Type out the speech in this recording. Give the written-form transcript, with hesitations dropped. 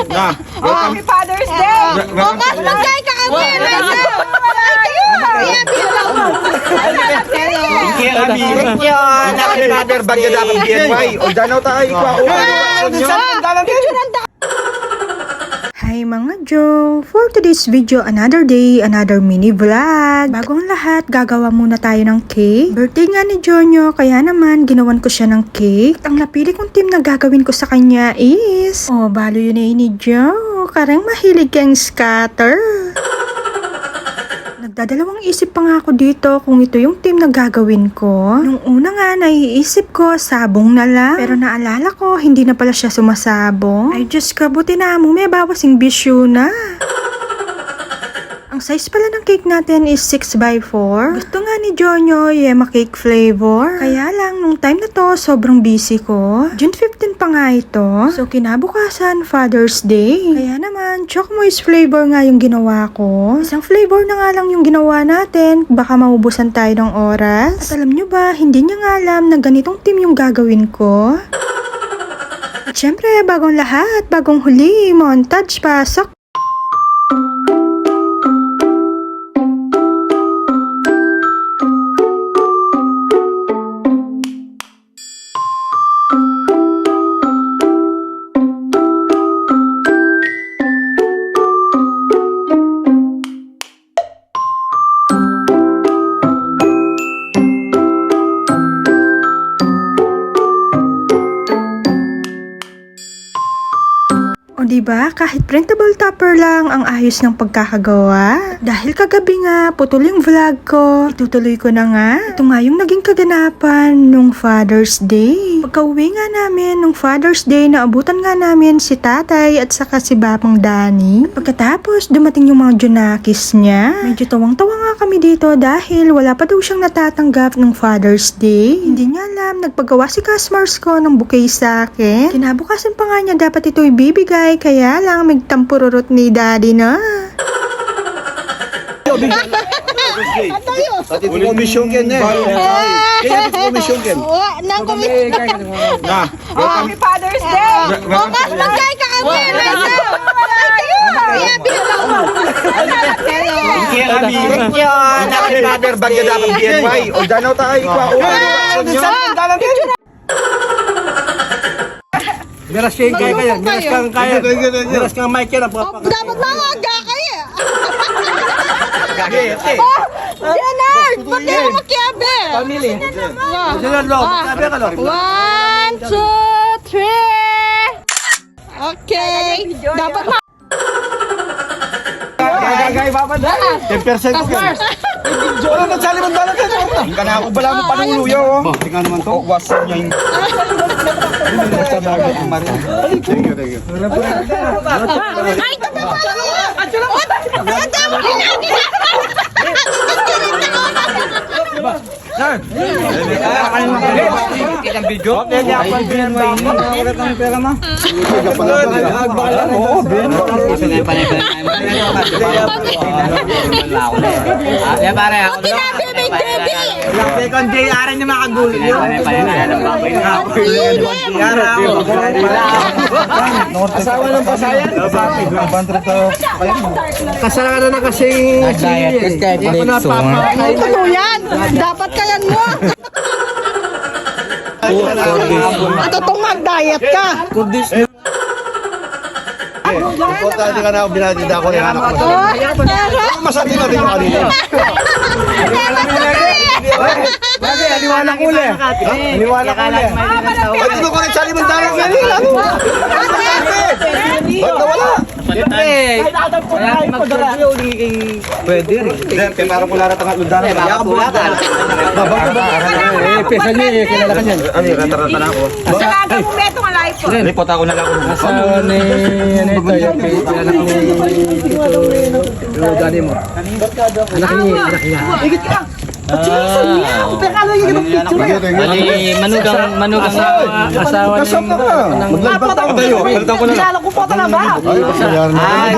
Na. Happy Father's Day! Bukas magkay ka kami! Thank you. Happy Father, bagyo dapat BNY. O danaw tayo ko ako. Hi mga Joe! For today's video, another day, another mini vlog. Bago ang lahat, gagawa muna tayo ng cake. Birthday nga ni Jonyo, kaya naman ginawan ko siya ng cake. Ang napili kong team na gagawin ko sa kanya is... Oh, balo yun ni Joe. Karang mahilig kang scatter. Nagdadalawang isip pa nga ako dito kung ito yung team na gagawin ko. Nung una nga, naiisip ko, sabong na lang. Pero naalala ko, hindi na pala siya sumasabong. Ay, Diyos ka, buti na mo, may bawasing bisyo na. Ang size pala ng cake natin is 6x4. Gusto nga ni Jonyo, yema cake flavor. Kaya lang, nung time na to, sobrang busy ko. June 15 pa nga ito. So, kinabukasan, Father's Day. Kaya naman, choc moist flavor nga yung ginawa ko. Isang flavor na nga lang yung ginawa natin. Baka maubusan tayo ng oras. At alam nyo ba, hindi niya nga alam na ganitong team yung gagawin ko. At syempre, bagong lahat, bagong huli, montage, pasok. O diba, kahit printable topper lang ang ayos ng pagkakagawa. Dahil kagabi nga, putol yung vlog ko. Itutuloy ko na nga. Ito nga yung naging kaganapan nung Father's Day. Pagka-uwi nga namin nung Father's Day, naabutan nga namin si tatay at saka si Babang Danny. Pagkatapos, dumating yung mga junakis niya. Medyo tawang-tawa nga kami dito dahil wala pa daw siyang natatanggap nung Father's Day. Hindi niya alam, nagpagawa si Customers ko ng bouquet sa akin. Kinabukasan pa nga niya dapat ito ibibigay. Kaya lang, may tampururot ni Daddy na. Pati ito komisyon ken eh. Kaya ito komisyon ken. Nang komisyon. Na. Happy Father's Day! Bukas magkay ka kami! Thank you. Happy Father, bagyo dapat BNY. O danaw tayo ko ako. Meras kayo kaya, meras kang kaya. Meras kang mic yan. Dapat mamaga kayo! Gagete. Leonard! Ba't di mo makiabi? Family. Sunod lo, sabi ka lo. 1, 2, 3! Okay! Dapat ma... Gagay, babad. 10% ko yan. Wala na sali man dalang yan. Hindi ka na ako bala mo panuluyo. Tingnan naman to. Wasan niya yung... Ay, ito ba pala? Ay, tama Kitang video? Okay, yapan din ba? Wala kang pera mo? Oo, Ben. Ya pare ako. Tinabi, baby! Second day, arin na makagulo yun. Asawa ng pasayan? Kasala ka na na kasi... Ako na papa. Ito yan! Dapat kayan mo! Ito itong mag-diet ka! Importante ka na ako binatida ko ng anak ko. Masabi natin yung kanina. Lagi, aliwanag uli. Aliwanag uli. Ay, tulo ko rin sa limantarang yan. Ba't nawala? Pwede rin. Kaya parang wala na tangat lundan. Pesa niya, kilala ka niyan. Ano yung katarata na ako? Salaga mo meto nga live ko. Report ako na lang ako. Asawa ni... Ano ito? Anak ni... Dani mo. Anak niya. Higit ka! Manugang Asawa ni... Kasap na ka. Maglagbat ako tayo. Kalitan ko na lang. Lalo ko po talaga. Ay, pasayaran na. Ay,